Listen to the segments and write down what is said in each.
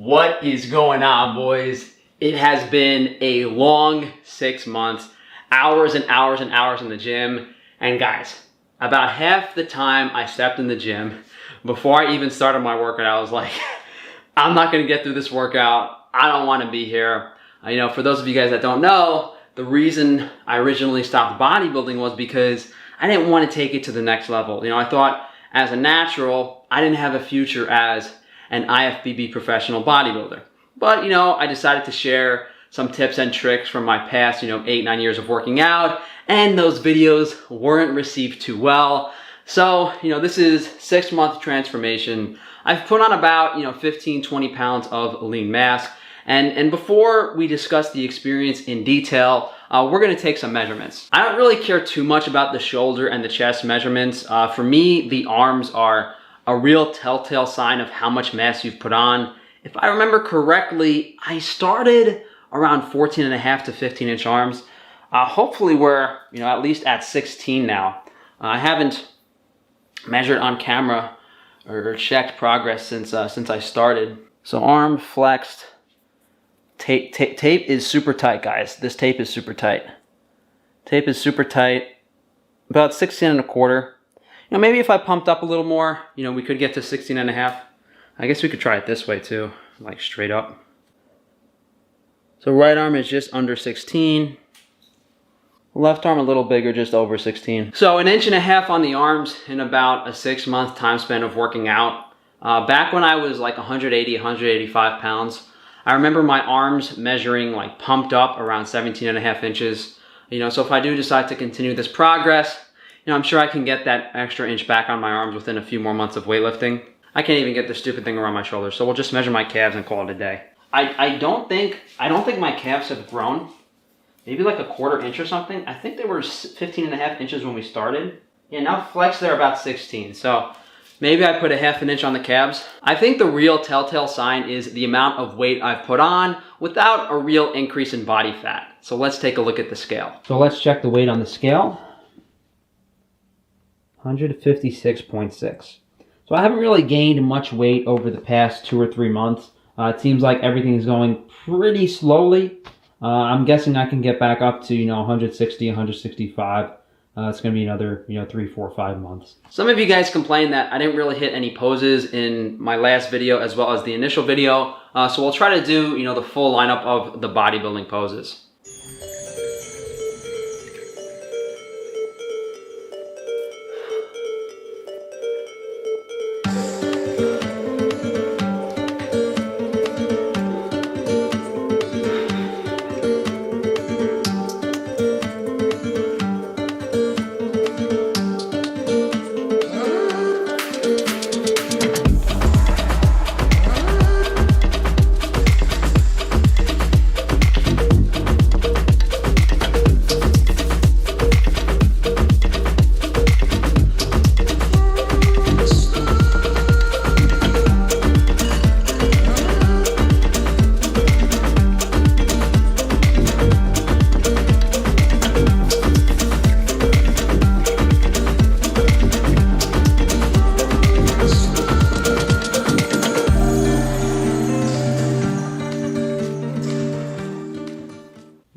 What is going on, boys? It has been a long 6 months, hours and hours and hours in the gym. And guys, about half the time I stepped in the gym, before I even started my workout, I was like, I'm not gonna get through this workout. I don't wanna be here. For those of you guys that don't know, the reason I originally stopped bodybuilding was because I didn't want to take it to the next level. I thought as a natural, I didn't have a future as an IFBB professional bodybuilder. But, I decided to share some tips and tricks from my past, 8-9 years of working out, and those videos weren't received too well. So, this is 6-month transformation. I've put on about, 15-20 pounds of lean mass. And before we discuss the experience in detail, we're gonna take some measurements. I don't really care too much about the shoulder and the chest measurements. For me, the arms are a real telltale sign of how much mass you've put on. If I remember correctly, I started around 14.5 to 15-inch arms. Hopefully we're, at least at 16 now. I haven't measured on camera or checked progress since I started. So arm flexed. Tape is super tight, guys. This tape is super tight. Tape is super tight. About 16.25. Maybe if I pumped up a little more, we could get to 16.5. I guess we could try it this way too, like straight up. So right arm is just under 16. Left arm a little bigger, just over 16. So 1.5 inches on the arms in about a 6-month time span of working out. Back when I was like 180, 185 pounds, I remember my arms measuring like pumped up around 17.5 inches. So if I do decide to continue this progress, I'm sure I can get that extra inch back on my arms within a few more months of weightlifting. I can't even get this stupid thing around my shoulders, so we'll just measure my calves and call it a day. I don't think my calves have grown. Maybe like a 1/4 inch or something. I think they were 15.5 inches when we started. Yeah, now flex they're about 16. So maybe I put a 1/2 inch on the calves. I think the real telltale sign is the amount of weight I've put on without a real increase in body fat. So let's take a look at the scale. So let's check the weight on the scale. 156.6. So I haven't really gained much weight over the past 2 or 3 months. It seems like everything is going pretty slowly. I'm guessing I can get back up to 160, 165. It's going to be another 3, 4, 5 months. Some of you guys complained that I didn't really hit any poses in my last video as well as the initial video. So we'll try to do the full lineup of the bodybuilding poses.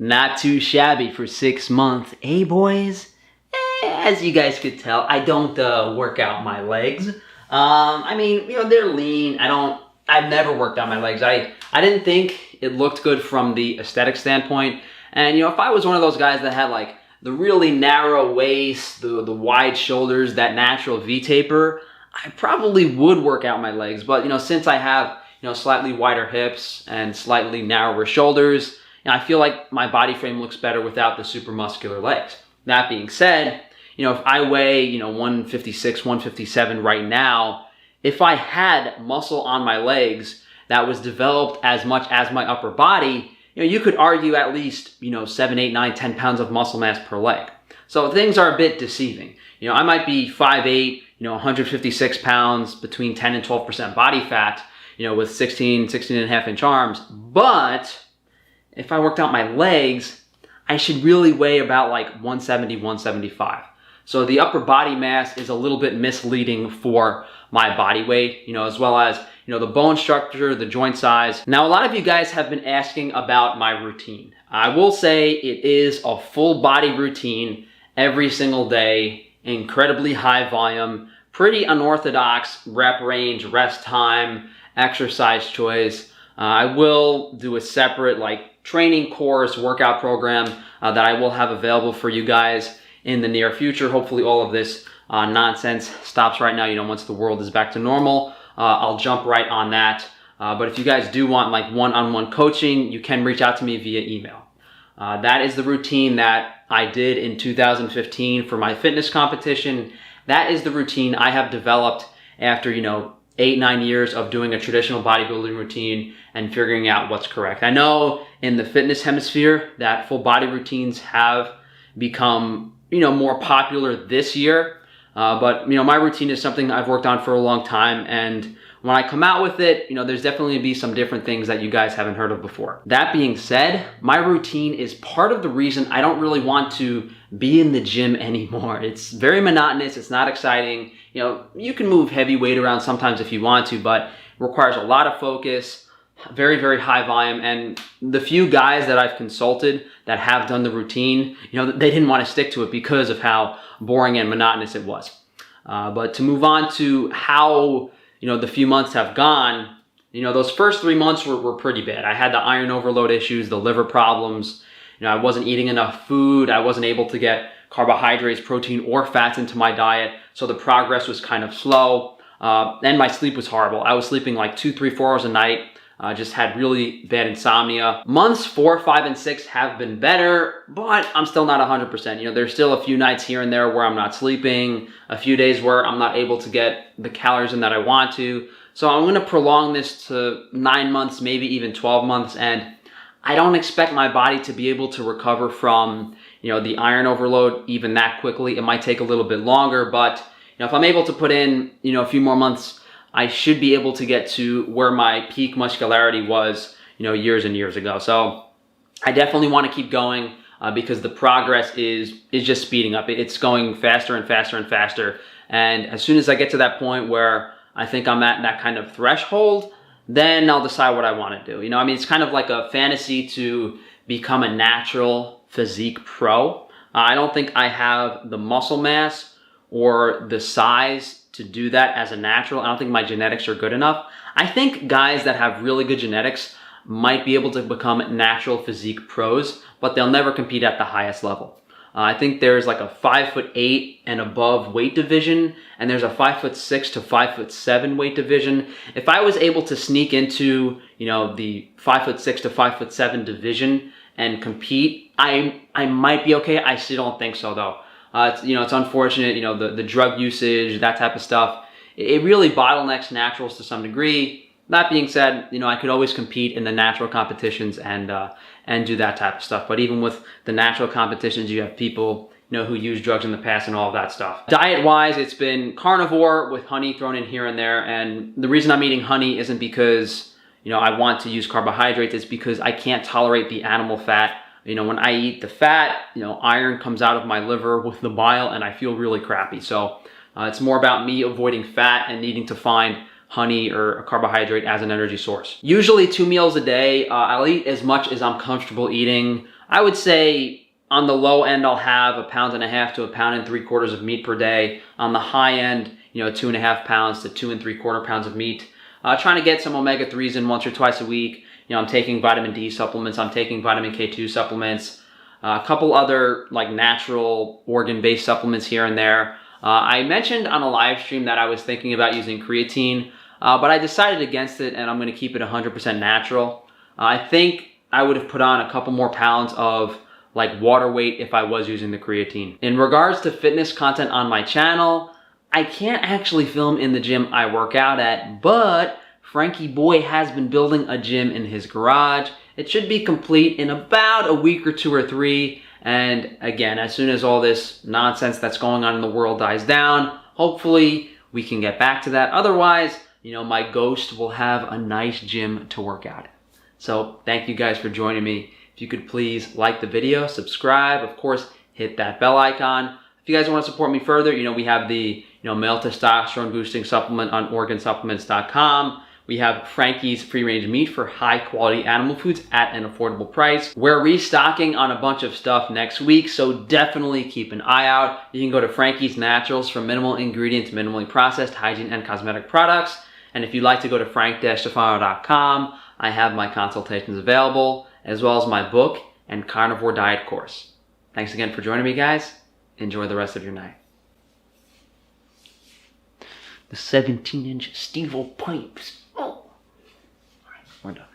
Not too shabby for 6 months, eh, boys? As you guys could tell, I don't work out my legs. They're lean. I've never worked out my legs. I didn't think it looked good from the aesthetic standpoint. And if I was one of those guys that had like the really narrow waist, the wide shoulders, that natural V-taper, I probably would work out my legs. But since I have slightly wider hips and slightly narrower shoulders, I feel like my body frame looks better without the super muscular legs. That being said, if I weigh, 156, 157 right now, if I had muscle on my legs that was developed as much as my upper body, you could argue at least, 7, 8, 9, 10 pounds of muscle mass per leg. So things are a bit deceiving. I might be 5'8", 156 pounds, between 10 and 12% body fat, with 16.5 inch arms, but if I worked out my legs, I should really weigh about like 170, 175. So the upper body mass is a little bit misleading for my body weight, as well as, the bone structure, the joint size. Now, a lot of you guys have been asking about my routine. I will say it is a full body routine every single day, incredibly high volume, pretty unorthodox rep range, rest time, exercise choice. I will do a separate training course, workout program that I will have available for you guys in the near future. Hopefully all of this nonsense stops right now. Once the world is back to normal, I'll jump right on that. But if you guys do want one-on-one coaching, you can reach out to me via email. That is the routine that I did in 2015 for my fitness competition. That is the routine I have developed after, 8-9 years of doing a traditional bodybuilding routine and figuring out what's correct. I know in the fitness hemisphere that full body routines have become, more popular this year. But my routine is something I've worked on for a long time, and when I come out with it, there's definitely be some different things that you guys haven't heard of before. That being said, my routine is part of the reason I don't really want to be in the gym anymore. It's very monotonous. It's not exciting. You can move heavy weight around sometimes if you want to, but it requires a lot of focus, very, very high volume. And the few guys that I've consulted that have done the routine, they didn't want to stick to it because of how boring and monotonous it was. But to move on to how the few months have gone, those first 3 months were pretty bad. I had the iron overload issues, the liver problems. I wasn't eating enough food. I wasn't able to get carbohydrates, protein, or fats into my diet. So the progress was kind of slow. And my sleep was horrible. I was sleeping 2, 3, 4 hours a night. Just had really bad insomnia. Months 4, 5, and 6 have been better, but I'm still not 100%. There's still a few nights here and there where I'm not sleeping, a few days where I'm not able to get the calories in that I want to. So I'm going to prolong this to 9 months, maybe even 12 months, and I don't expect my body to be able to recover from, the iron overload even that quickly. It might take a little bit longer, but if I'm able to put in, a few more months, I should be able to get to where my peak muscularity was, years and years ago. So I definitely want to keep going because the progress is just speeding up. It's going faster and faster and faster. And as soon as I get to that point where I think I'm at that kind of threshold, then I'll decide what I want to do. It's kind of like a fantasy to become a natural physique pro. I don't think I have the muscle mass or the size to do that as a natural. I don't think my genetics are good 'enough. I think guys that have really good genetics might be able to become natural physique pros, but they'll never compete at the highest level. I think there's a 5'8" and above weight division, and there's a 5'6" to 5'7" weight division. If I was able to sneak into, the 5'6" to 5'7" division and compete, I might be okay. I still don't think so though. It's unfortunate, the drug usage, that type of stuff. It really bottlenecks naturals to some degree. That being said, I could always compete in the natural competitions and do that type of stuff. But even with the natural competitions, you have people, who use drugs in the past and all of that stuff. Diet-wise, it's been carnivore with honey thrown in here and there. And the reason I'm eating honey isn't because, I want to use carbohydrates. It's because I can't tolerate the animal fat. When I eat the fat, iron comes out of my liver with the bile and I feel really crappy. So it's more about me avoiding fat and needing to find honey or a carbohydrate as an energy source. Usually 2 meals a day. I'll eat as much as I'm comfortable eating. I would say on the low end, I'll have 1.5 pounds to 1 3/4 pounds of meat per day. On the high end, 2.5 pounds to 2 3/4 pounds of meat. Trying to get some omega-3s in once or twice a week. I'm taking vitamin D supplements. I'm taking vitamin K2 supplements. A couple other natural organ-based supplements here and there. I mentioned on a live stream that I was thinking about using creatine, but I decided against it and I'm going to keep it 100% natural. I think I would have put on a couple more pounds of water weight if I was using the creatine. In regards to fitness content on my channel, I can't actually film in the gym I work out at, but Frankie Boy has been building a gym in his garage. It should be complete in about a week or 2 or 3. And again, as soon as all this nonsense that's going on in the world dies down, hopefully we can get back to that. Otherwise, my ghost will have a nice gym to work out in. So thank you guys for joining me. If you could please like the video, subscribe, of course, hit that bell icon. If you guys want to support me further, we have the male testosterone boosting supplement on organsupplements.com. We have Frankie's free-range meat for high-quality animal foods at an affordable price. We're restocking on a bunch of stuff next week, so definitely keep an eye out. You can go to Frankie's Naturals for minimal ingredients, minimally processed hygiene and cosmetic products. And if you'd like to go to frank-stefano.com, I have my consultations available, as well as my book and Carnivore Diet course. Thanks again for joining me, guys. Enjoy the rest of your night. The 17-inch Steve-O pipes. Oh. All right, we're done.